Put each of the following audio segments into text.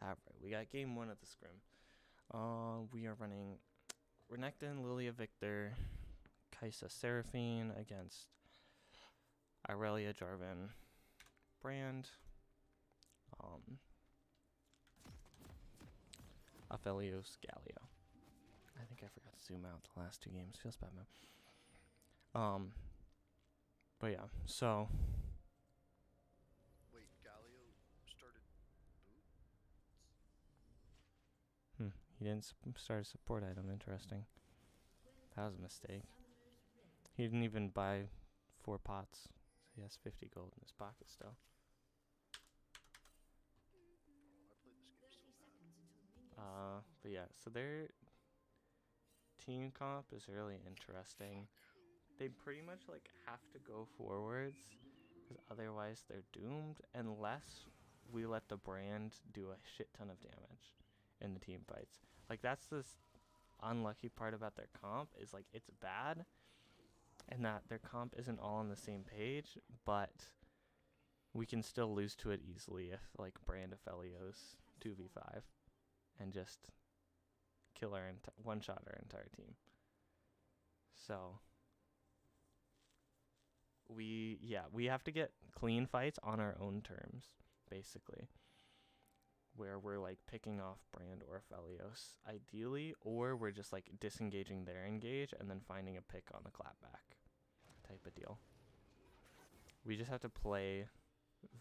Alright, we got game 1 of the Scrim. We are running Renekton, Lilia Victor, Kaisa Seraphine against Irelia Jarvan Brand, Aphelios Galio. I think I forgot to zoom out the last 2 games. Feels bad, man. But yeah, so Wait, Galio started boot? he didn't start a support item. Interesting. That was a mistake. He didn't even buy 4 pots. So he has 50 gold in his pocket still. Oh, I played this game so bad. But yeah, so their team comp is really interesting. They pretty much like have to go forwards, because otherwise they're doomed unless we let the brand do a shit ton of damage in the team fights. Like, that's the unlucky part about their comp, is like it's bad and that their comp isn't all on the same page, but we can still lose to it easily if like Brand Aphelios 2v5 and just kill our one-shot our entire team. So we have to get clean fights on our own terms, basically, where we're like picking off Brand or Aphelios ideally, or we're just like disengaging their engage and then finding a pick on the clapback type of deal. We just have to play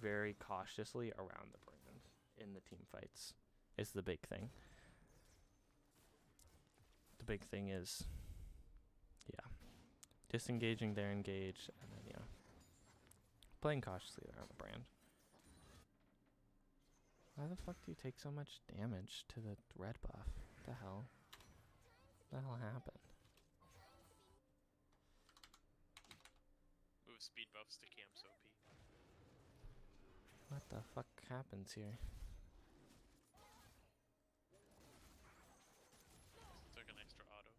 very cautiously around the brand in the team fights is the big thing. The big thing is, disengaging their engage and then, playing cautiously around the brand. Why the fuck do you take so much damage to the red buff? What the hell? What the hell happened? Move speed buffs to camp OP. What the fuck happens here? Took an extra auto.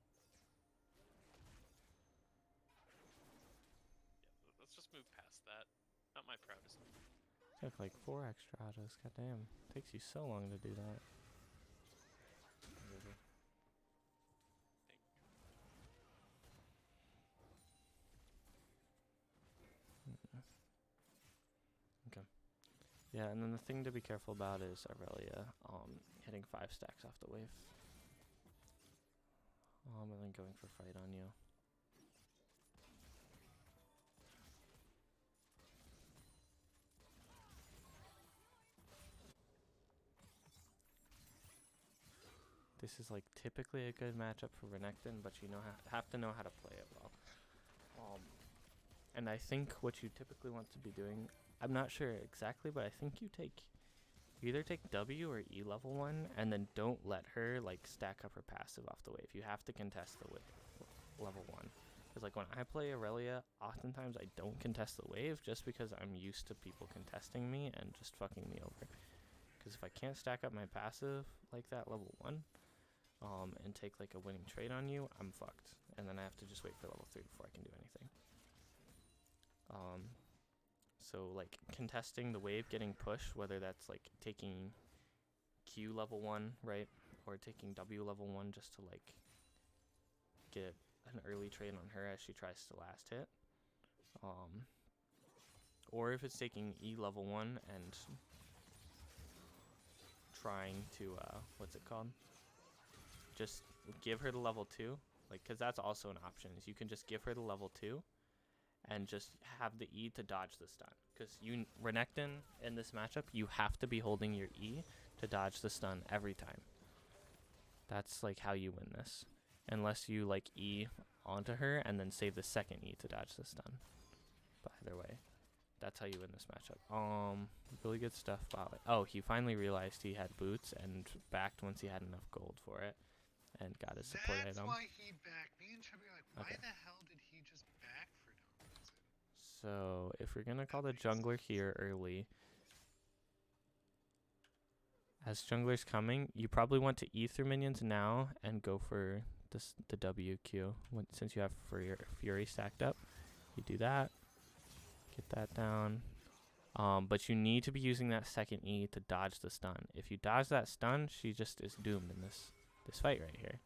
Yeah, let's just move past that. Not my proudest. Took like 4 extra autos. Goddamn. Takes you so long to do that. Okay. Yeah, and then the thing to be careful about is Irelia hitting 5 stacks off the wave. And then going for fight on you. This is like typically a good matchup for Renekton, but you have to know how to play it well. And I think what you typically want to be doing, I'm not sure exactly, but I think you either take W or E level 1, and then don't let her like stack up her passive off the wave. You have to contest the level 1. Because like when I play Irelia, oftentimes I don't contest the wave just because I'm used to people contesting me and just fucking me over. Because if I can't stack up my passive like that level 1, and take like a winning trade on you, I'm fucked. And then I have to just wait for level 3 before I can do anything. So like contesting the wave, getting pushed, whether that's like taking Q level 1, right? Or taking W level 1 just to like get an early trade on her as she tries to last hit. Or if it's taking E level 1 and trying to, just give her the level 2, like, because that's also an option, is you can just give her the level 2 and just have the E to dodge the stun. Because Renekton in this matchup, you have to be holding your E to dodge the stun every time. That's like how you win this, unless you like E onto her and then save the second E to dodge the stun. But either way, that's how you win this matchup. Really good stuff. Oh, he finally realized he had boots and backed once he had enough gold for it. And got his support item. That's why he backed. Me and Chubby are like, why Okay. the hell did he just back for no reason? So if we're gonna call the jungler here early, as jungler's coming, you probably want to E through minions now and go for the WQ. Since you have Fury stacked up, you do that. Get that down. But you need to be using that second E to dodge the stun. If you dodge that stun, she just is doomed in this fight right here.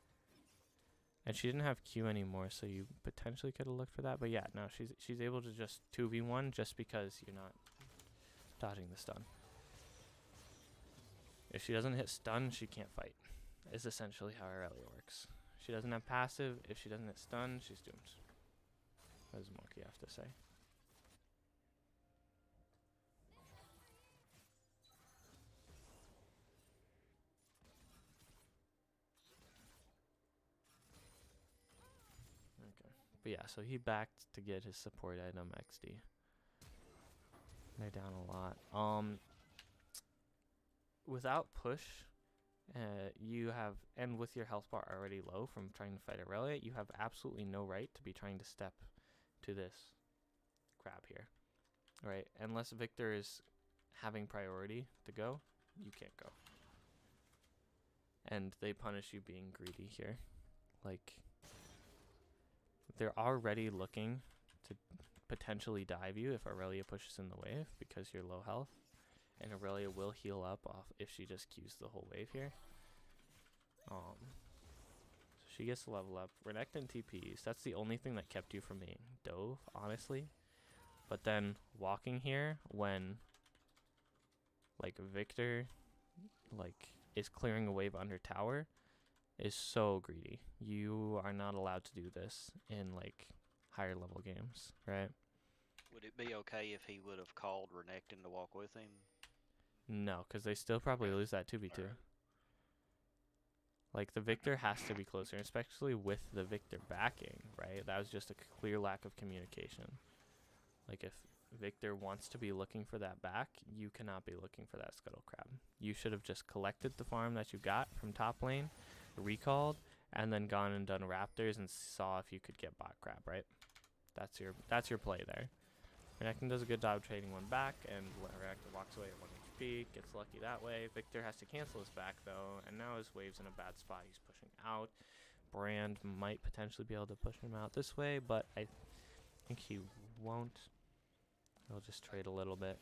And she didn't have Q anymore, so you potentially could have looked for that. But yeah, no, she's able to just 2v1 just because you're not dodging the stun. If she doesn't hit stun, she can't fight. Is essentially how Aurelia works. She doesn't have passive. If she doesn't hit stun, she's doomed. What does Monkey have to say? Okay. But yeah, so he backed to get his support item XD. They're down a lot. Without push, you have, and with your health bar already low from trying to fight Aurelia, you have absolutely no right to be trying to step to this crab here, right? Unless Victor is having priority to go, you can't go. And they punish you being greedy here. Like, they're already looking to potentially dive you if Aurelia pushes in the wave because you're low health. And Aurelia will heal up off if she just Qs the whole wave here. So she gets to level up. Renekton TPs. That's the only thing that kept you from being dove, honestly. But then walking here when like Victor is clearing a wave under tower is so greedy. You are not allowed to do this in like higher level games, right? Would it be okay if he would have called Renekton to walk with him? No, because they still probably lose that 2v2. Like, the Victor has to be closer, especially with the Victor backing, right? That was just a clear lack of communication. Like, if Victor wants to be looking for that back, you cannot be looking for that Scuttle Crab. You should have just collected the farm that you got from top lane, recalled, and then gone and done Raptors and saw if you could get bot crab, right? That's your play there. Renekton does a good job trading one back, and Renekton walks away at 1 HP, gets lucky that way. Victor has to cancel his back, though, and now his wave's in a bad spot. He's pushing out. Brand might potentially be able to push him out this way, but I think he won't. He'll just trade a little bit.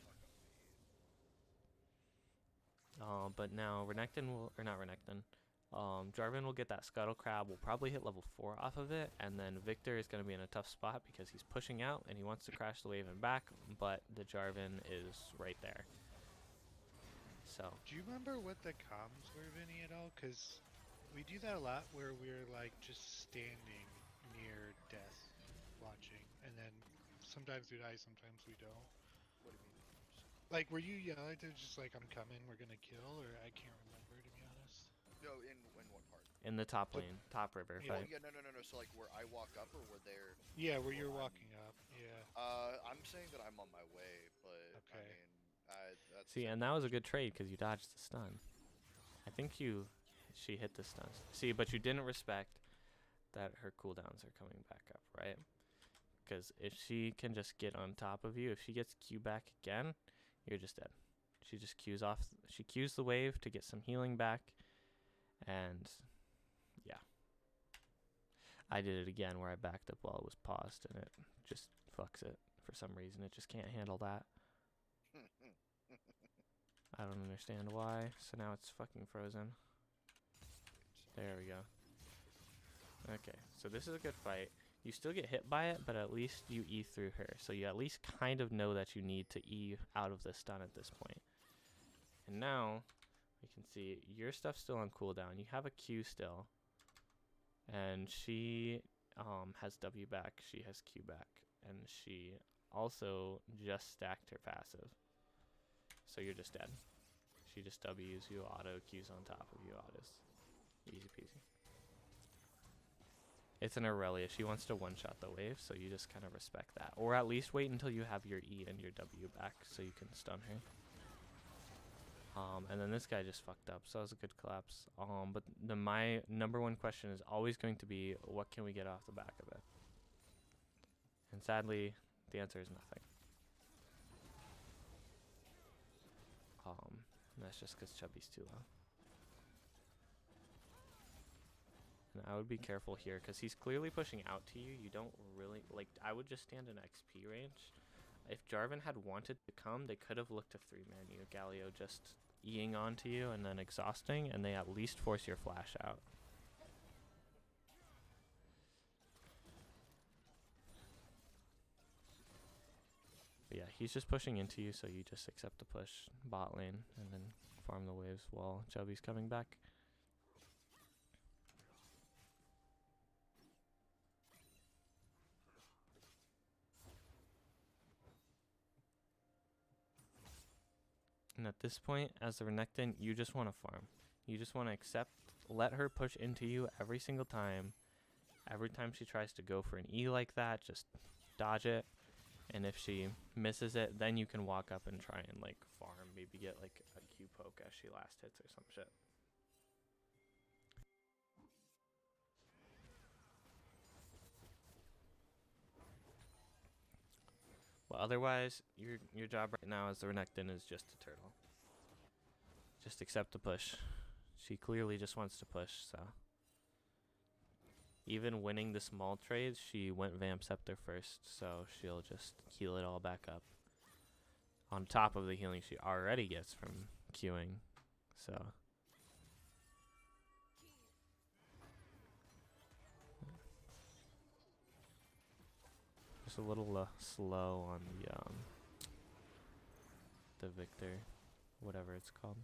But now Renekton will, or not Renekton, Jarvan will get that Scuttle Crab, will probably hit level 4 off of it, and then Victor is going to be in a tough spot because he's pushing out and he wants to crash the wave and back, but the Jarvan is right there. So. Do you remember what the comms were, Vinny, at all? Because we do that a lot where we're like just standing near death watching, and then sometimes we die, sometimes we don't. What do you mean? Like, were you yelling to just like, I'm coming, we're gonna kill, or I can't remember, to be honest. No, in what part? In the top lane, top river Yeah. Oh, fight. yeah, no. So, like, where I walk up or where they're... Yeah, where you're walking up, yeah. I'm saying that I'm on my way, but, Okay. I mean, that's... See, and that was a good trade because you dodged the stun. I think she hit the stun. See, but you didn't respect that her cooldowns are coming back up, right? Because if she can just get on top of you, if she gets Q back again, you're just dead. She just Qs off. She Qs the wave to get some healing back, and yeah. I did it again where I backed up while it was paused, and it just fucks it for some reason. It just can't handle that. I don't understand why. So now it's fucking frozen. There we go. Okay, so this is a good fight. You still get hit by it, but at least you E through her. So you at least kind of know that you need to E out of the stun at this point. And now, we can see your stuff's still on cooldown. You have a Q still. And she has W back. She has Q back. And she also just stacked her passive. So you're just dead. She just W's you, auto Qs on top of you, autos. Easy peasy. It's an Aurelia. She wants to one-shot the wave, so you just kind of respect that. Or at least wait until you have your E and your W back so you can stun her. And then this guy just fucked up, so that was a good collapse. But my number one question is always going to be, what can we get off the back of it? And sadly, the answer is nothing. And that's just because Chubby's too low. And I would be careful here because he's clearly pushing out to you. You don't really, like, I would just stand in XP range if Jarvan had wanted to come, they could have looked to 3-man you. Galio just Eing onto you and then exhausting, and they at least force your flash out. But yeah, he's just pushing into you, so you just accept the push bot lane and then farm the waves while Chubby's coming back. And at this point, as the Renekton, you just want to farm. You just want to accept, let her push into you every single time. Every time she tries to go for an E like that, just dodge it. And if she misses it, then you can walk up and try and like farm. Maybe get like a Q poke as she last hits or some shit. Well, otherwise, your job right now as the Renekton is just a turtle. Just accept the push. She clearly just wants to push, so. Even winning the small trades, she went Vamp Scepter first, so she'll just heal it all back up. On top of the healing she already gets from queuing, so. Just a little slow on the Victor, whatever it's called.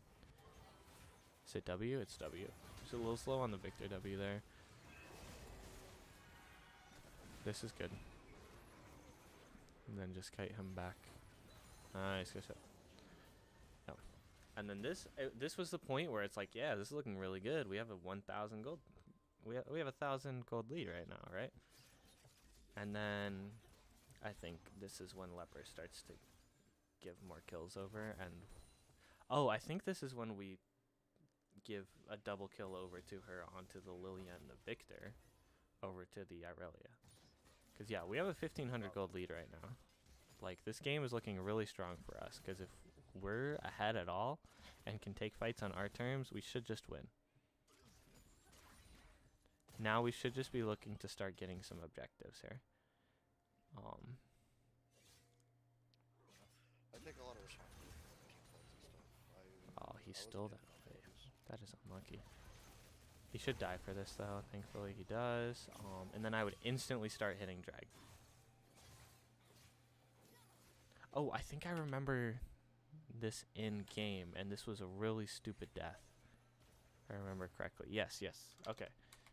Is it W? It's W. Just a little slow on the Victor W there. This is good. And then just kite him back. Nice, good shot. Yep. And then this was the point where it's like, yeah, this is looking really good. We have a 1,000 gold. We have 1,000 gold lead right now, right? And then I think this is when Leper starts to give more kills over. And oh, I think this is when we give a double kill over to her onto the Lilia and the Victor over to the Irelia. Because, yeah, we have a 1,500 gold lead right now. Like, this game is looking really strong for us. Because if we're ahead at all and can take fights on our terms, we should just win. Now we should just be looking to start getting some objectives here. I take a lot of responsibility for my team fights and stuff. Oh, he I was stole getting that. those. That is unlucky. He should die for this, though. Thankfully, he does. And then I would instantly start hitting drag. Oh, I think I remember this in game, and this was a really stupid death. If I remember correctly. Yes, yes. Okay.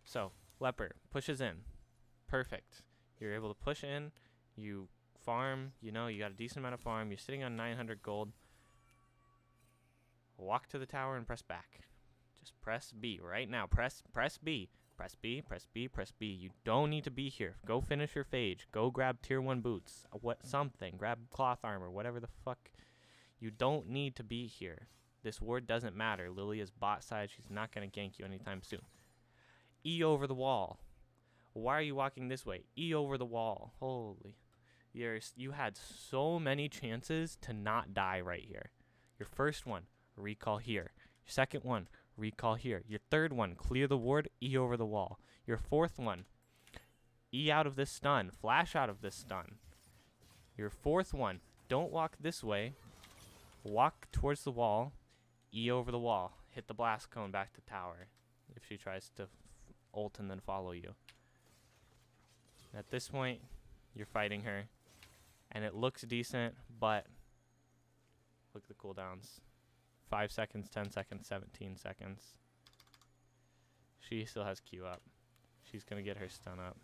So, Leper pushes in. Perfect. You're able to push in. You farm. You know, you got a decent amount of farm. You're sitting on 900 gold. Walk to the tower and press back. Just press B right now. Press B. Press B, press B, press B. You don't need to be here. Go finish your phage. Go grab tier 1 boots. Something. Grab cloth armor. Whatever the fuck. You don't need to be here. This ward doesn't matter. Lilia's bot side. She's not going to gank you anytime soon. E over the wall. Why are you walking this way? E over the wall. Holy. You had so many chances to not die right here. Your first one, recall here. Your second one, recall here. Your third one, clear the ward, E over the wall. Your fourth one, E out of this stun, flash out of this stun. Your fourth one, don't walk this way. Walk towards the wall, E over the wall. Hit the blast cone back to tower if she tries to ult and then follow you. At this point, you're fighting her. And it looks decent, but look at the cooldowns. 5 seconds, 10 seconds, 17 seconds. She still has Q up. She's going to get her stun up.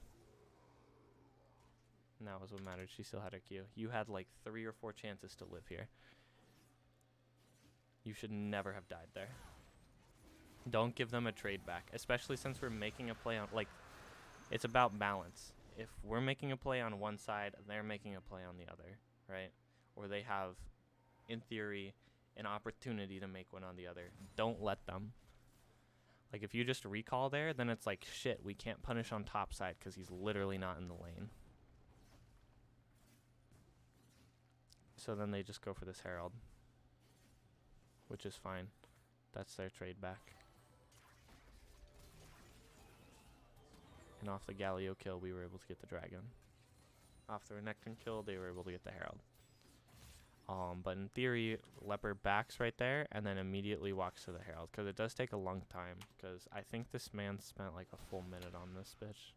And that was what mattered. She still had her Q. You had like 3 or 4 chances to live here. You should never have died there. Don't give them a trade back, especially since we're making a play on, like, it's about balance. If we're making a play on one side, they're making a play on the other, right? Or they have, in theory, an opportunity to make one on the other. Don't let them. Like, if you just recall there, then it's like, shit, we can't punish on top side because he's literally not in the lane. So then they just go for this Herald, which is fine. That's their trade back. And off the Galio kill, we were able to get the Dragon. Off the Renekton kill, they were able to get the Herald. But in theory, Leopard backs right there and then immediately walks to the Herald, because it does take a long time, because I think this man spent like a full minute on this bitch.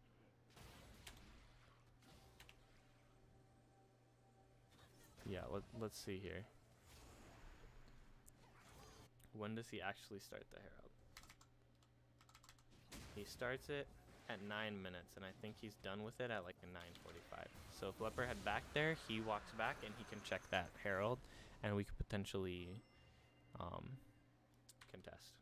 Yeah, let's see here. When does he actually start the Herald? He starts it at 9 minutes, and I think he's done with it at like a 9:45. So if Leper had back there, he walks back and he can check that Herald, and we could potentially contest.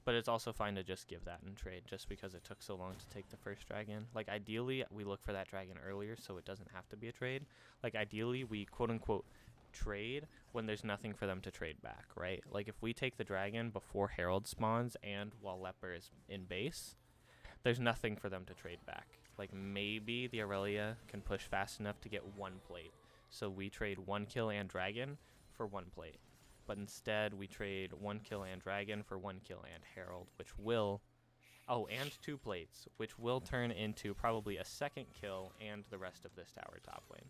But it's also fine to just give that in trade, just because it took so long to take the first dragon. Like, ideally, we look for that dragon earlier, so it doesn't have to be a trade. Like, ideally, we quote-unquote trade when there's nothing for them to trade back, right? Like, if we take the dragon before Herald spawns and while Leper is in base, there's nothing for them to trade back. Like, maybe the Aurelia can push fast enough to get 1 plate. So we trade 1 kill and dragon for 1 plate. But instead, we trade 1 kill and dragon for 1 kill and Herald, which will... Oh, and 2 plates, which will turn into probably a 2nd kill and the rest of this tower top lane.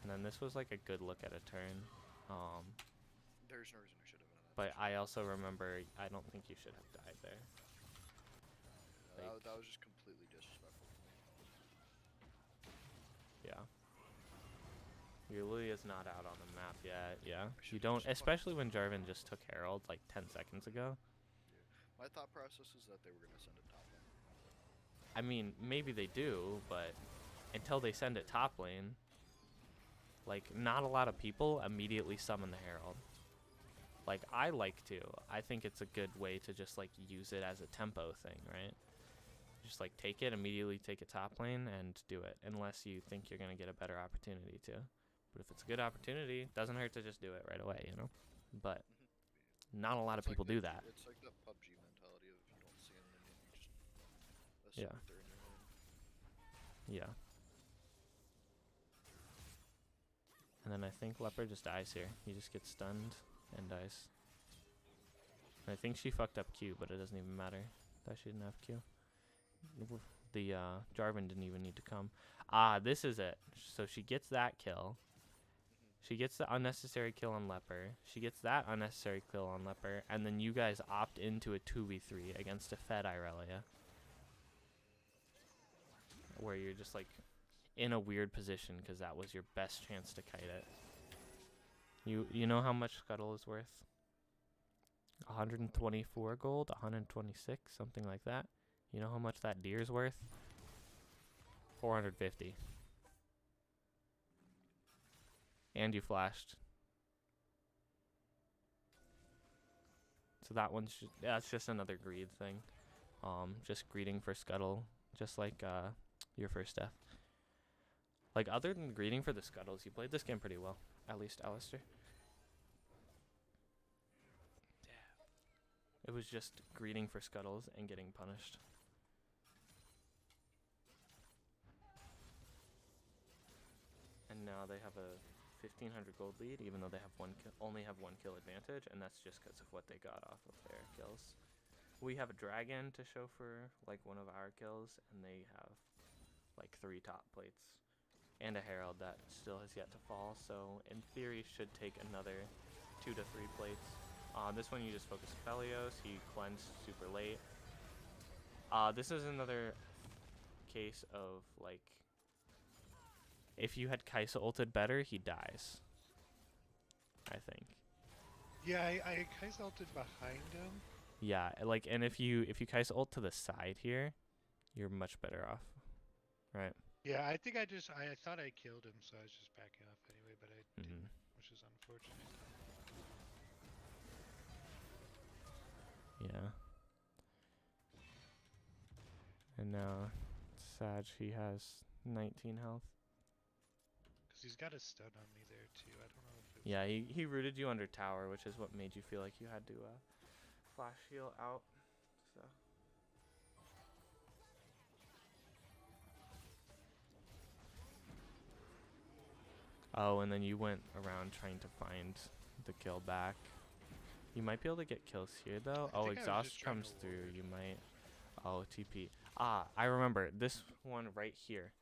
And then this was like a good look at a turn. There's no reason I should have done that. But I also remember, I don't think you should have died there. That was just completely disrespectful to me. Yeah. Your Lily is not out on the map yet. Yeah. You should've don't, just especially when Jarvan just took Herald like 10 seconds ago. Yeah. My thought process is that they were gonna send it top lane. I mean, maybe they do, but until they send it top lane, like, not a lot of people immediately summon the Herald. Like, I like to. I think it's a good way to just, like, use it as a tempo thing, right? Just, like, take it, immediately take it top lane, and do it. Unless you think you're going to get a better opportunity to. But if it's a good opportunity, doesn't hurt to just do it right away, you know? But not a lot of people do that. It's like the PUBG mentality of you don't see an enemy, you just assume Yeah. that they're in your lane. Yeah. And then I think Leopard just dies here. He just gets stunned and dies. And I think she fucked up Q, but it doesn't even matter that she didn't have Q. The Jarvan didn't even need to come. Ah, this is it. So she gets that kill. She gets the unnecessary kill on Leper. She gets that unnecessary kill on Leper. And then you guys opt into a 2v3 against a fed Irelia. Where you're just like in a weird position because that was your best chance to kite it. You know how much Scuttle is worth? 124 gold, 126, something like that. You know how much that deer's worth? 450. And you flashed. So that one's that's just another greed thing. Just greeting for Scuttle, just like your first death. Like, other than greeting for the Scuttles, you played this game pretty well. At least, Alistair. It was just greeting for Scuttles and getting punished. And now they have a 1,500 gold lead, even though they have only have 1 kill advantage, and that's just because of what they got off of their kills. We have a dragon to show for like one of our kills, and they have like 3 top plates. And a Herald that still has yet to fall, so in theory should take another 2 to 3 plates. This one you just focus Felios, he cleansed super late. This is another case of, like, if you had Kaisa ulted better, he dies. I think. Yeah, I Kaisa ulted behind him. Yeah, like, and if you Kaisa ult to the side here, you're much better off. Right? Yeah, I think I thought I killed him, so I was just backing off anyway, but I didn't, which is unfortunate. Yeah. And now, Sag, he has 19 health. Because he's got a stun on me there, too. I don't know if it's... Yeah, he rooted you under tower, which is what made you feel like you had to flash heal out. So. Oh, and then you went around trying to find the kill back. You might be able to get kills here, though. Oh, think I was exhaust just trying comes to through. ward. You might... Oh, TP. Ah, I remember this one right here.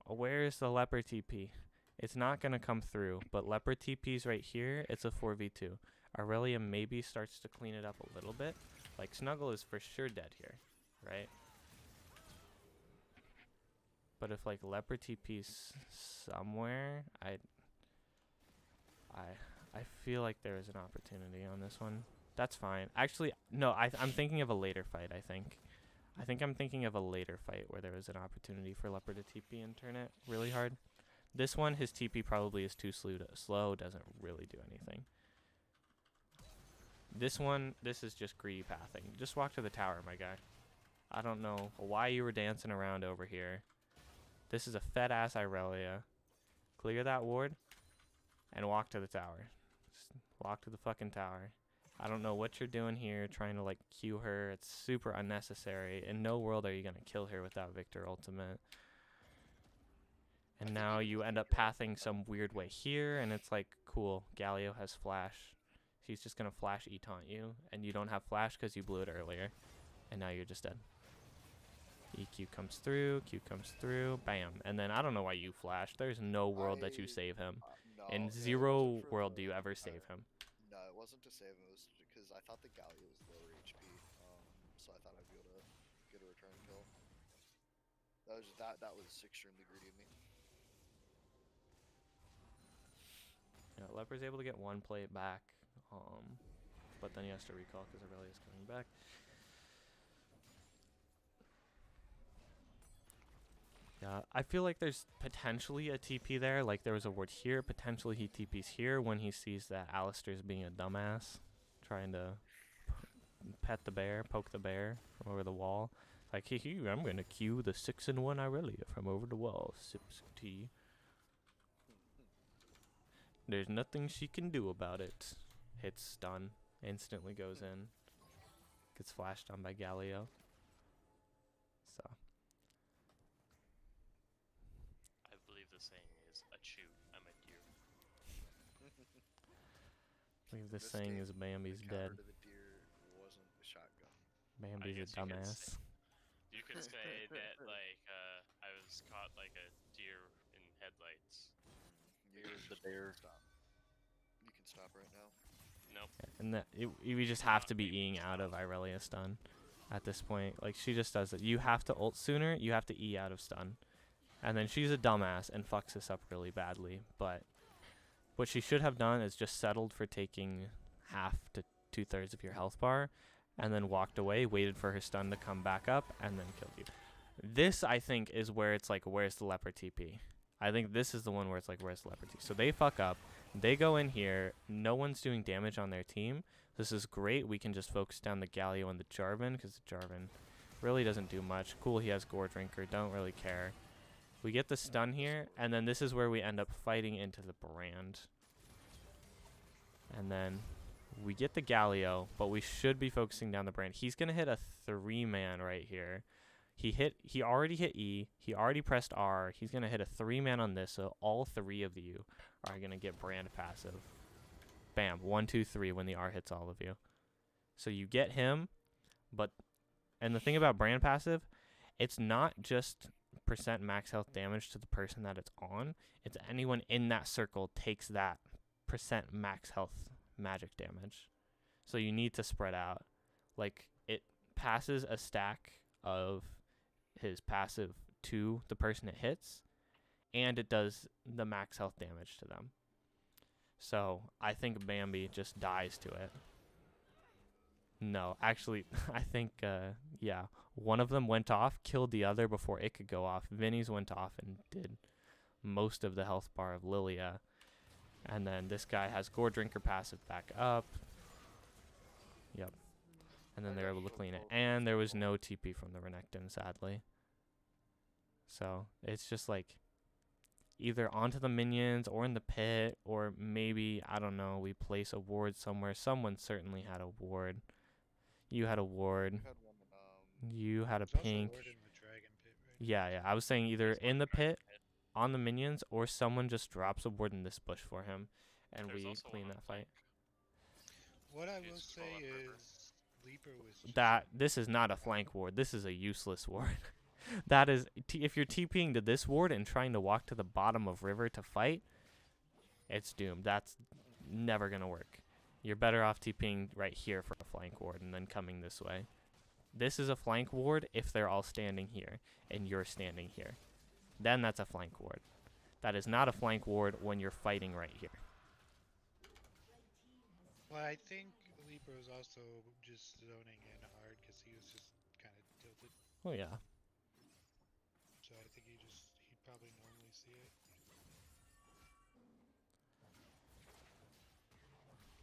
Where is the leopard TP? It's not gonna come through, but leopard TP's right here. It's a 4v2. Aurelia maybe starts to clean it up a little bit. Like Snuggle is for sure dead here, right? But if like leopard TP's somewhere, I feel like there is an opportunity on this one. That's fine. Actually, no, I'm thinking of a later fight, I think. I'm thinking of a later fight where there was an opportunity for Leopard to TP and turn it really hard. This one, his TP probably is too slow, doesn't really do anything. This one, this is just greedy pathing. Just walk to the tower, my guy. I don't know why you were dancing around over here. This is a fed-ass Irelia. Clear that ward and walk to the tower. Just walk to the fucking tower. I don't know what you're doing here, trying to like Q her. It's super unnecessary. In no world are you gonna kill her without Victor ultimate. And now you end up pathing some weird way here, and it's like, cool, Galio has flash. He's just gonna flash E-taunt you, and you don't have flash because you blew it earlier. And now you're just dead. EQ comes through, Q comes through, bam. And then I don't know why you flashed. There's no world that you save him. No, In it zero wasn't for world the- do you ever save him. No, it wasn't to save him. It was because I thought the Galio was lower HP, so I thought I'd be able to get a return kill. That was extremely greedy of me. Yeah, Leopard's able to get one play back, but then he has to recall because Aurelia's coming back. Yeah, I feel like there's potentially a TP there. Like there was a ward here. Potentially he TPs here when he sees that Alistair's being a dumbass, trying to pet the bear, poke the bear from over the wall. Like, hee, I'm gonna cue the 6-1 Irelia from over the wall. Sips tea. There's nothing she can do about it. Hits stun. Instantly goes in. Gets flashed on by Galio. So. I believe the saying is, "Achoo, I'm a deer." I believe this This saying game, is Bambi's the dead. counter to the deer wasn't a shotgun. Bambi's a guess you could dumbass. You could say that, like, I was caught like a deer in headlights. You're the bear. Stop. You can stop right now. Nope. And that we just have to be eating out of Irelia stun at this point. Like she just does it. You have to ult sooner. You have to E out of stun, and then she's a dumbass and fucks this up really badly. But what she should have done is just settled for taking half to 2/3 of your health bar, and then walked away, waited for her stun to come back up, and then killed you. This I think is where it's like, where's the leopard TP? I think this is the one where it's like, where's the leopard TP? So they fuck up. They go in here. No one's doing damage on their team. This is great. We can just focus down the Galio and the Jarvan because the Jarvan really doesn't do much. Cool, he has Gore Drinker. Don't really care. We get the stun here, and then this is where we end up fighting into the Brand. And then we get the Galio, but we should be focusing down the Brand. He's going to hit a 3-man right here. He already hit E. He already pressed R. He's going to hit a 3-man on this, so all 3 of you are going to get Brand passive. Bam. 1, 2, 3 when the R hits all of you. So you get him, and the thing about Brand passive, it's not just % max health damage to the person that it's on. It's anyone in that circle takes that % max health magic damage. So you need to spread out. Like, it passes a stack of his passive to the person it hits, and it does the max health damage to them. So I think Bambi just dies to it. No, actually, I think, yeah, one of them went off, killed the other before it could go off. Vinny's went off and did most of the health bar of Lilia. And then this guy has Gore Drinker passive back up. Yep. And then they're able to clean it. And there was no TP from the Renekton, sadly. So it's just like either onto the minions or in the pit, or maybe, I don't know, we place a ward somewhere. Someone certainly had a ward. You had a ward. You had one. You had a There's also pink. ward in the dragon pit, right? Yeah. I was saying either There's in one the dragon pit, on the minions, or someone just drops a ward in this bush for him, and There's we also clean one on that fight. What I will She's say full up river. is Leaper was just This is not a flank ward. This is a useless ward. That is, if you're TPing to this ward and trying to walk to the bottom of river to fight, it's doomed. That's never gonna work. You're better off TPing right here for a flank ward and then coming this way. This is a flank ward if they're all standing here and you're standing here. Then that's a flank ward. That is not a flank ward when you're fighting right here. Well, I think Leaper was also just zoning in hard because he was just kind of tilted. Oh yeah. So I think he'd probably normally see it.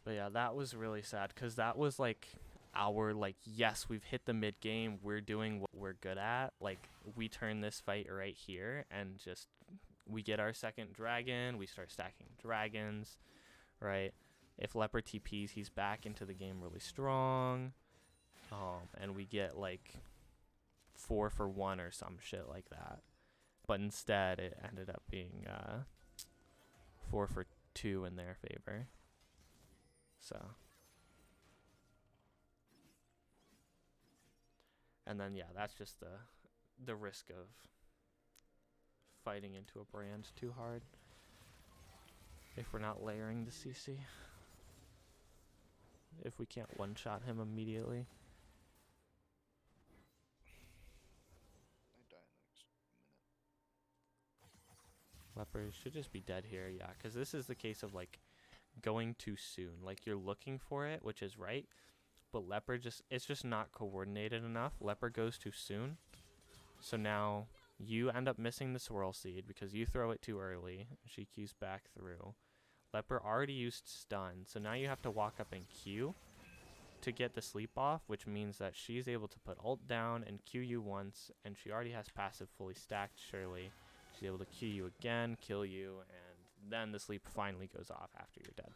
But yeah, that was really sad because that was like our yes, we've hit the mid game. We're doing what we're good at. Like we turn this fight right here and just we get our second dragon. We start stacking dragons, right? If Leopard TPs, he's back into the game really strong. And we get like 4 for 1 or some shit like that. But instead, it ended up being 4 for 2 in their favor. So. And then, yeah, that's just the risk of fighting into a brand too hard if we're not layering the CC. If we can't one-shot him immediately. I die in the next minute. Leopard should just be dead here, yeah, because this is the case of, like, going too soon. Like, you're looking for it, which is right, but Leopard it's just not coordinated enough. Leopard goes too soon, so now you end up missing the Swirl Seed because you throw it too early. She Qs back through. Leopard already used stun, so now you have to walk up and Q to get the sleep off, which means that she's able to put ult down and Q you once, and she already has passive fully stacked, surely. She's able to Q you again, kill you, and then the sleep finally goes off after you're dead.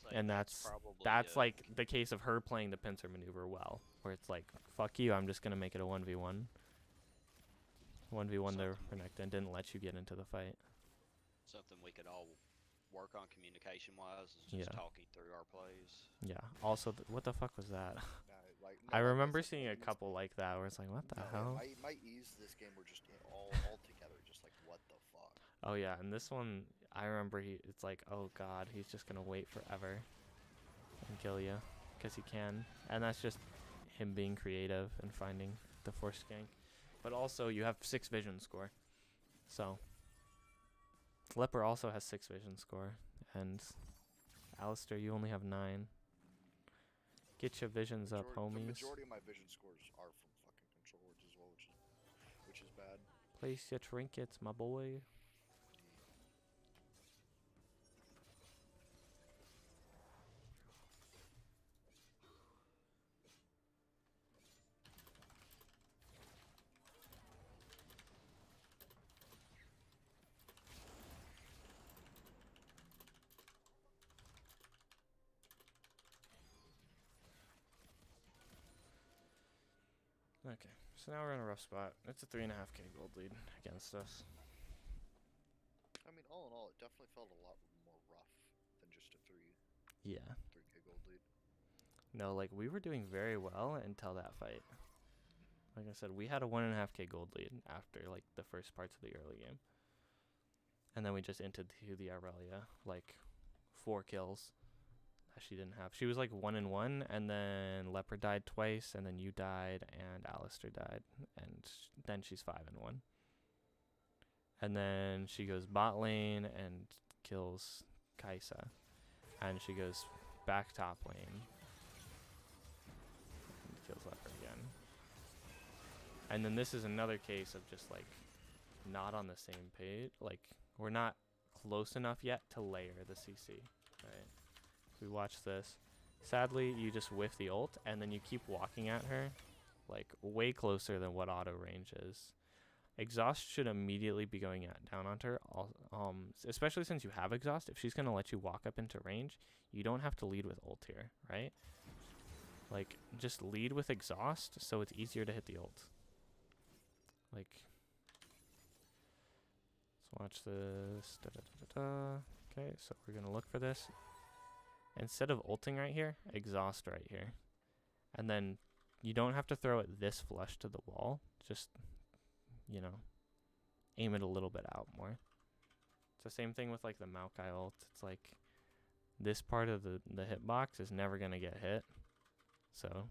Like, And that's probably like the case of her playing the pincer maneuver well, where it's like, fuck you, I'm just going to make it a 1v1. 1v1 the Renekton and didn't let you get into the fight. Something we could all work on communication-wise is just talking through our plays. Yeah. Also, what the fuck was that? No, I that remember doesn't seeing a ease- couple like that where it's like, what the no, hell? My ease this game were just all together, just like what the fuck. Oh yeah, and this one, I remember it's like, oh god, he's just gonna wait forever and kill you, because he can. And that's just him being creative and finding the force gank. But also, you have 6 vision score. So, Leper also has 6 vision score, and Alistair, you only have 9. Get your visions up, The homies. majority of my vision scores are from fucking control words as well, which is bad. Place your trinkets, my boy. Okay, so now we're in a rough spot. It's a 3.5k gold lead against us. I mean, all in all, it definitely felt a lot more rough than just a Yeah. 3k gold lead. No, like, we were doing very well until that fight. Like I said, we had a 1.5k gold lead after, like, the first parts of the early game. And then we just entered to the Aurelia, like, 4 kills that she didn't have. She was, like, 1-1, and then Leopard died twice, and then you died, and Alistair died. And then she's 5-1. And then she goes bot lane and kills Kaisa. And she goes back top lane and kills Leopard again. And then this is another case of just, like, not on the same page. Like, we're not close enough yet to layer the CC, right? We watch this. Sadly, you just whiff the ult, and then you keep walking at her, like, way closer than what auto range is. Exhaust should immediately be going down onto her, especially since you have exhaust. If she's going to let you walk up into range, you don't have to lead with ult here, right? Like, just lead with exhaust so it's easier to hit the ult. Like, let's watch this. Okay, so we're going to look for this. instead of ulting right here, exhaust right here. And then you don't have to throw it this flush to the wall. Just, you know, aim it a little bit out more. It's the same thing with like the Maokai ult. It's like this part of the hitbox is never going to get hit. So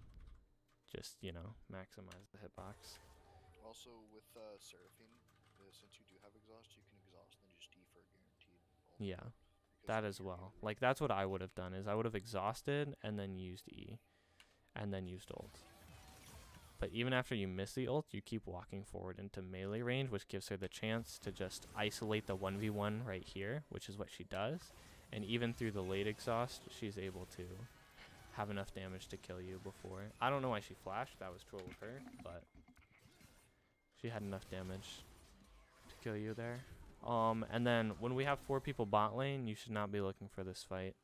just, you know, maximize the hitbox. Also, with Seraphine, since you do have exhaust, you can exhaust and then just E for a guaranteed ult. Yeah, Because that you as can well. either- Like that's what I would have done is I would have exhausted and then used E and then used ult. But even after you miss the ult, you keep walking forward into melee range, which gives her the chance to just isolate the 1v1 right here, which is what she does. And even through the late exhaust, she's able to have enough damage to kill you before. I don't know why she flashed. That was troll of her, but she had enough damage to kill you there. And then when we have 4 people bot lane, you should not be looking for this fight.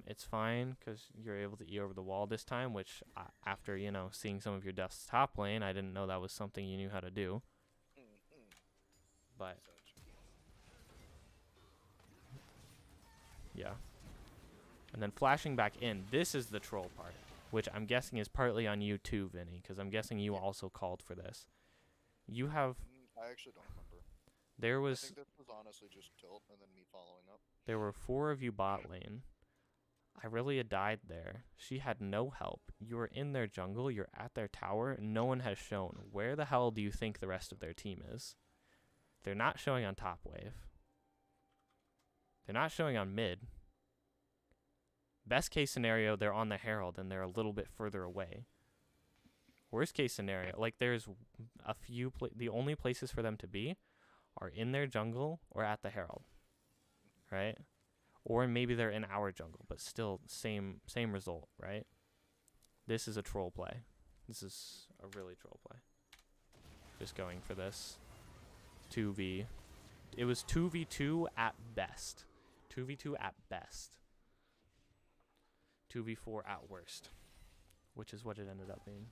It's fine because you're able to E over the wall this time, which after, you know, seeing some of your deaths top lane, I didn't know that was something you knew how to do. But Such. yeah. And then flashing back in, this is the troll part, which I'm guessing is partly on you too, Vinny, because I'm guessing you also called for this. You have, I actually don't remember. there I was, think this was honestly just tilt and then me following up. there were 4 of you bot lane. Irelia died there. She had no help. You were in their jungle. You're at their tower. No one has shown. Where the hell do you think the rest of their team is? They're not showing on top wave. They're not showing on mid. Best case scenario, they're on the Herald and they're a little bit further away. Worst case scenario, like there's a few, the only places for them to be are in their jungle or at the Herald, right? Or maybe they're in our jungle, but still same result, right? This is a troll play. This is a really troll play. Just going for this 2v. It was 2v2 at best. 2v2 at best. 2v4 at worst, which is what it ended up being.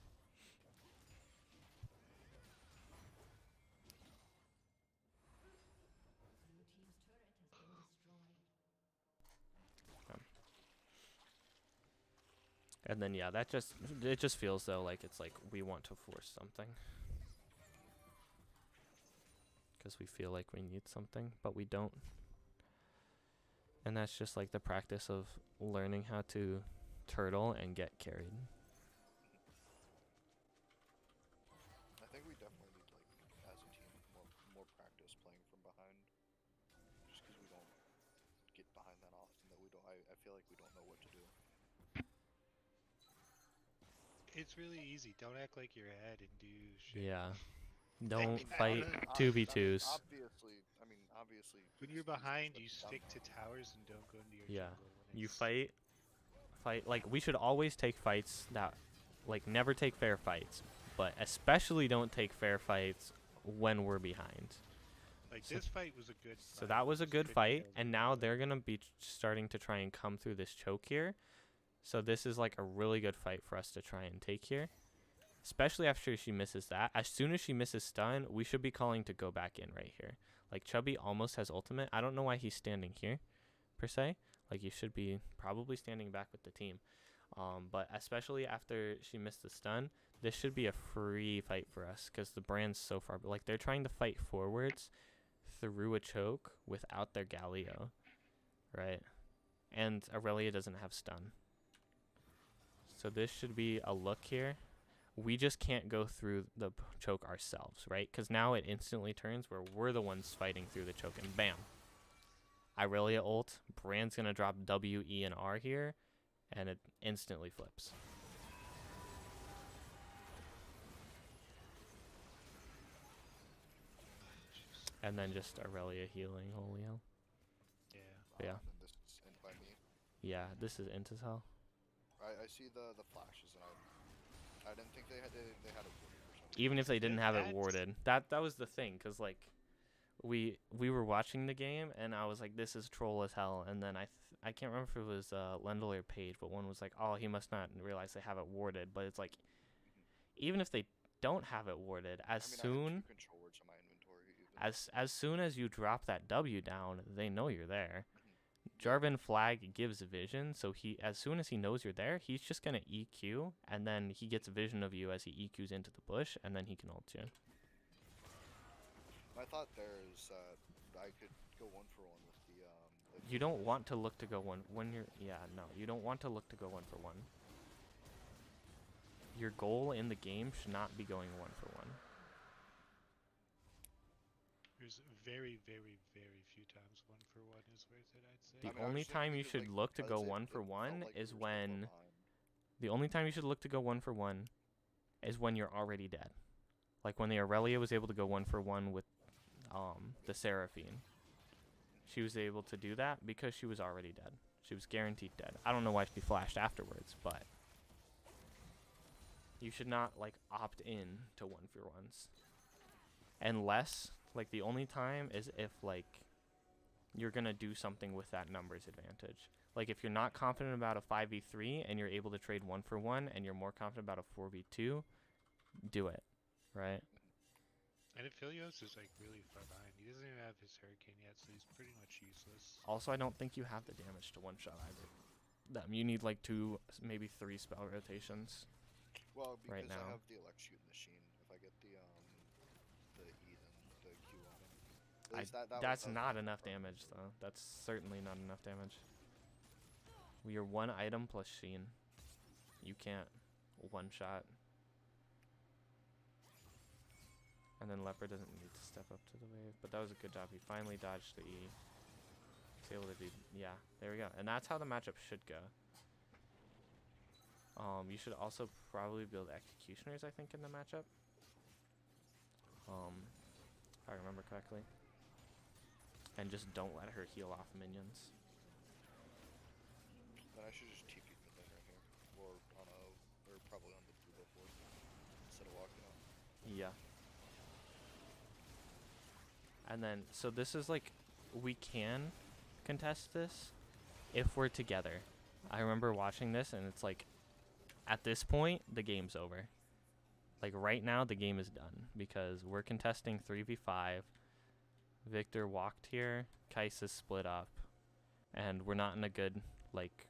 And then yeah, it just feels though like it's like we want to force something. Because we feel like we need something, but we don't. And that's just like the practice of learning how to turtle and get carried. I think we definitely need, like, as a team, more practice playing from behind. Just because we don't get behind that often, that we don't. I feel like we don't know what to do. It's really easy. Don't act like you're ahead and do shit. Yeah. Don't I fight mean, 2v2s. Obviously. When you're behind, you stick to towers and don't go into your Yeah. jungle. When You it's- fight like we should always take fights that like never take fair fights, but especially don't take fair fights when we're behind. Like So- this fight was a good. So fight. that was a Just good couldn't fight, kill and the now guy. they're gonna be starting to try and come through this choke here. So this is like a really good fight for us to try and take here, especially after she misses that. As soon as she misses stun, we should be calling to go back in right here. Like Chubby almost has ultimate. I don't know why he's standing here, per se. Like you should be probably standing back with the team. But especially after she missed the stun, this should be a free fight for us because the brand's so far. But like they're trying to fight forwards through a choke without their Galio, right? And Aurelia doesn't have stun. So this should be a look here. We just can't go through the choke ourselves, right? Because now it instantly turns where we're the ones fighting through the choke, and bam. Irelia ult, Brand's going to drop W, E, and R here, and it instantly flips. And then just Aurelia healing, holy hell. Yeah. Yeah. And this is end by me. Yeah, this is Intisal. I see the flashes, and I didn't think they had it worded or something. Even if they didn't have it That's- warded. That was the thing, because like we were watching the game and I was like, this is troll as hell, and then I can't remember if it was Lendl or Page, but one was like, oh, he must not realize they have it warded. But it's like, even if they don't have it warded, as I have soon 2 controllers in my inventory. Even. as soon as you drop that W down, they know you're there. Jarvan flag gives vision, so as soon as he knows you're there, he's just gonna EQ, and then he gets vision of you as he EQs into the bush, and then he can ult you. My thought there is I could go 1-for-1 with the You don't want to look to go one when you're no, you don't want to look to go 1-for-1. Your goal in the game should not be going 1-for-1. There's very, very, very few times 1-for-1 is worth it, I'd say. The I mean, I was only just time thinking you because, should like, look to go because it 1-for-1 felt like is we were so far when behind. the only time you should look to go 1-for-1 is when you're already dead. Like when the Aurelia was able to go 1-for-1 with the Seraphine. She was able to do that because she was already dead. She was guaranteed dead. I don't know why she flashed afterwards, but you should not like opt in to 1-for-1s. Unless like the only time is if like you're going to do something with that numbers advantage. Like if you're not confident about a 5v3 and you're able to trade 1-for-1 and you're more confident about a 4v2, do it, right? And Aphelios is like really far behind. He doesn't even have his Hurricane yet, so he's pretty much useless. Also, I don't think you have the damage to one-shot either. You need like 2, maybe 3 spell rotations. Well, because right now. I have the Electrocute machine. If I get the E, then the Q on him. At least That's that was not my enough problem. damage, though. That's certainly not enough damage. You're 1 item plus Sheen. You can't one-shot. And then Leopard doesn't need to step up to the wave. But that was a good job. He finally dodged the E. He's able to do... Yeah, there we go. And that's how the matchup should go. You should also probably build Executioners, I think, in the matchup. If I remember correctly. And just don't let her heal off minions. Then I should just TP mid lane right here, or probably on the blue buff ward instead of walking out. Yeah. And then, so this is like, we can contest this if we're together. I remember watching this and it's like, at this point, the game's over. Like right now, the game is done because we're contesting 3v5. Victor walked here, Kais is split up, and we're not in a good like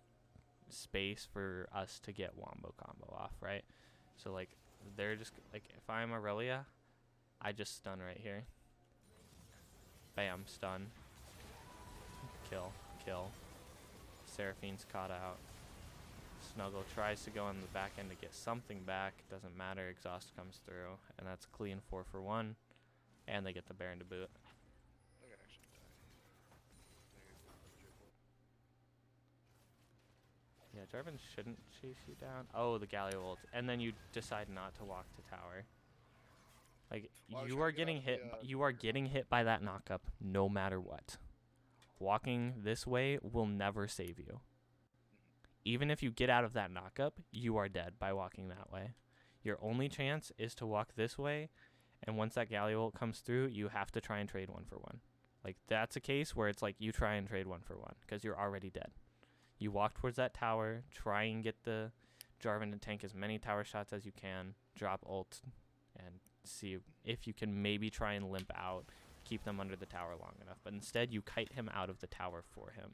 space for us to get wombo combo off, right? So like they're just like, if I'm Aurelia, I just stun right here. Bam, stun. Kill, kill. Seraphine's caught out. Snuggle tries to go on the back end to get something back. Doesn't matter. Exhaust comes through, and that's clean 4-for-1, and they get the Baron to boot. I could actually die. Yeah, Jarvan shouldn't chase you down. Oh, the Galio ult, and then you decide not to walk to tower. Like Well, I was you trying are to get out getting of hit. the, You are getting hit by that knockup no matter what. Walking this way will never save you. Even if you get out of that knockup, you are dead by walking that way. Your only chance is to walk this way, and once that Galio ult comes through, you have to try and trade 1-for-1. Like, that's a case where it's like you try and trade 1-for-1, because you're already dead. You walk towards that tower, try and get the Jarvan to tank as many tower shots as you can, drop ult, and see if you can maybe try and limp out, keep them under the tower long enough. But instead, you kite him out of the tower for him.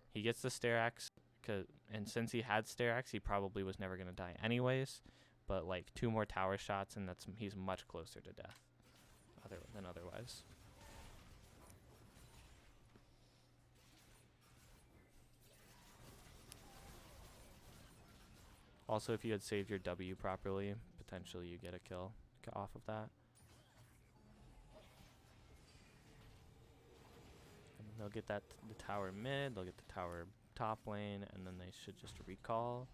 He gets the Stair Axe, and since he had Stair Axe, he probably was never going to die anyways. But like 2 more tower shots, and he's much closer to death than otherwise. Also, if you had saved your W properly, potentially you get a kill off of that. And they'll get the tower mid, they'll get the tower top lane, and then they should just recall.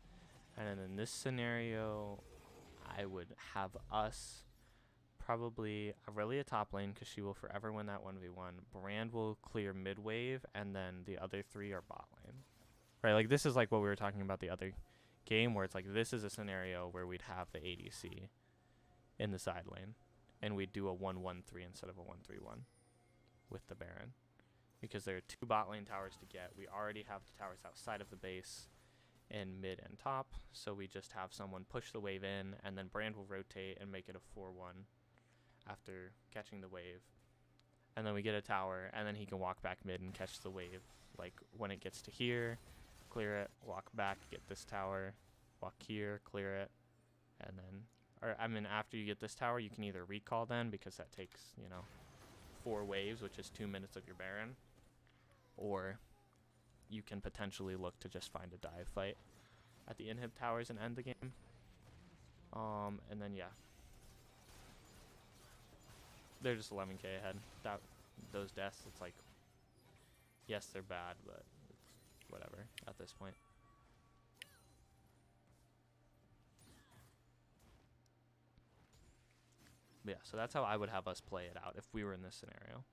And then in this scenario, I would have us probably Aurelia top lane because she will forever win that 1v1. Brand will clear mid wave, and then the other 3 are bot lane. Right, like this is like what we were talking about the other game, where it's like this is a scenario where we'd have the ADC in the side lane, and we'd do a 1-1-3 instead of a 1-3-1 with the Baron. Because there are 2 bot lane towers to get. We already have the towers outside of the base in mid and top, so we just have someone push the wave in, and then Brand will rotate and make it a 4-1 after catching the wave. and then we get a tower, and then he can walk back mid and catch the wave. Like when it gets to here, clear it, walk back, get this tower, walk here, clear it, and then, or I mean, after you get this tower, you can either recall then, because that takes, you know, 4 waves, which is 2 minutes of your Baron, or you can potentially look to just find a dive fight at the inhib towers and end the game. And then yeah, they're just 11k ahead. Those deaths, it's like, yes, they're bad, but it's whatever at this point. But yeah, so that's how I would have us play it out if we were in this scenario.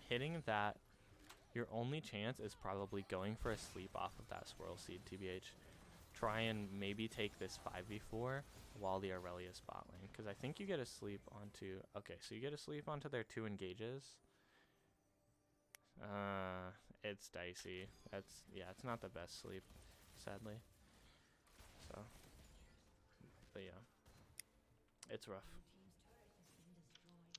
Hitting that, your only chance is probably going for a sleep off of that Swirl Seed, TBH. Try and maybe take this 5v4 while the Aurelia bot lane, because I think you get a sleep onto, okay, so you get a sleep onto their 2 engages. It's dicey. Yeah, it's not the best sleep, sadly. So, but yeah, it's rough.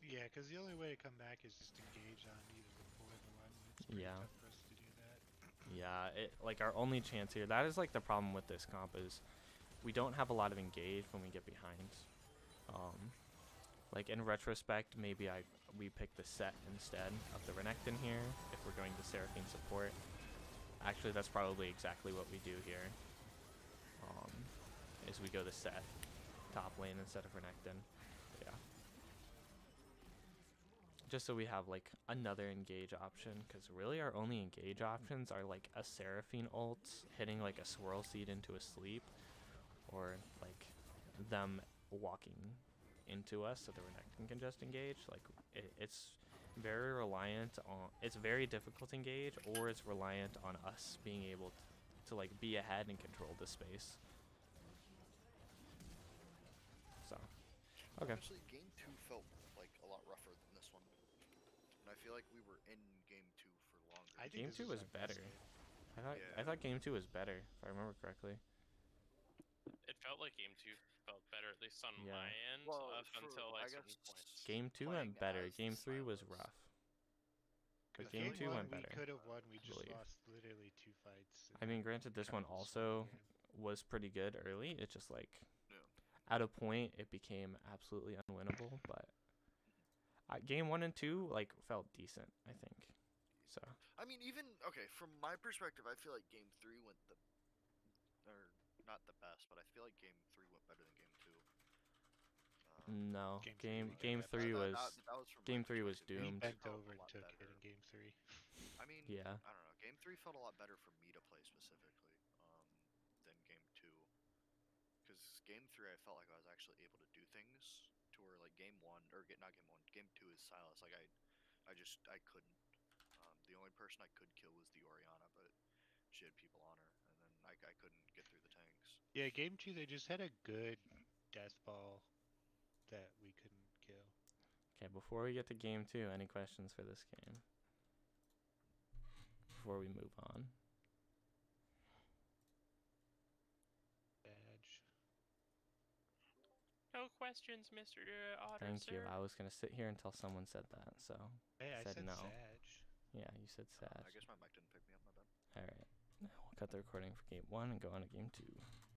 Yeah, because the only way to come back is just engage on either the 4 or the 1. It's pretty Yeah. tough for us to do that. Yeah, like our only chance here, that is like the problem with this comp, is we don't have a lot of engage when we get behind. Like in retrospect, maybe we pick the set instead of the Renekton here if we're going to Seraphine support. Actually, that's probably exactly what we do here. Is we go the set top lane instead of Renekton. Yeah. Just so we have like another engage option, because really our only engage options are like a Seraphine ult hitting like a Swirl Seed into a sleep, or like them walking into us so the Renekton can just engage. Like it's very reliant on, it's very difficult to engage, or it's reliant on us being able to like be ahead and control the space. So okay. Honestly, game 2 felt like a lot rougher than this one. And I feel like we were in game 2 for longer. I think Game this 2 was is our best better. game. I thought game 2 was better, if I remember correctly. It felt like game 2 felt better, at least on Yeah. my end, Well, up for, until I like guess, certain points. Game 2 playing went better. as Game the 3 was Silas. rough. But Because game 2 1 went we better. could have won, we I just believe. lost literally 2 fights. I mean, granted, this one Kind of also swung the game. was pretty good early. It's just like, Yeah. at a point, it became absolutely unwinnable. But game 1 and 2 like felt decent, I think. So I mean, even okay, from my perspective, I feel like game 3 went or not the best, but I feel like game 3 went better than game 2. no, Game game three 3 was that was from game my 3 was perspective. We doomed. bent felt over a and lot took better. it in game 3. I mean, Yeah. I don't know. Game 3 felt a lot better for me to play specifically than game 2. Because game 3, I felt like I was actually able to do things to where like game 1 or not game 1, game 2 is Silas. Like I couldn't. The only person I could kill was the Oriana, but she had people on her, and then I couldn't get through the tanks. Yeah, game 2 they just had a good death ball that we couldn't kill. Okay, before we get to game 2, any questions for this game? Before we move on. Badge. No questions, Mr. Otter, Thank you. sir. I was gonna sit here until someone said that. So Hey, I Said said no. Sag. yeah, you said sad. I guess my mic didn't pick me up. My bad. All right. We'll cut the recording for game 1 and go on to game 2.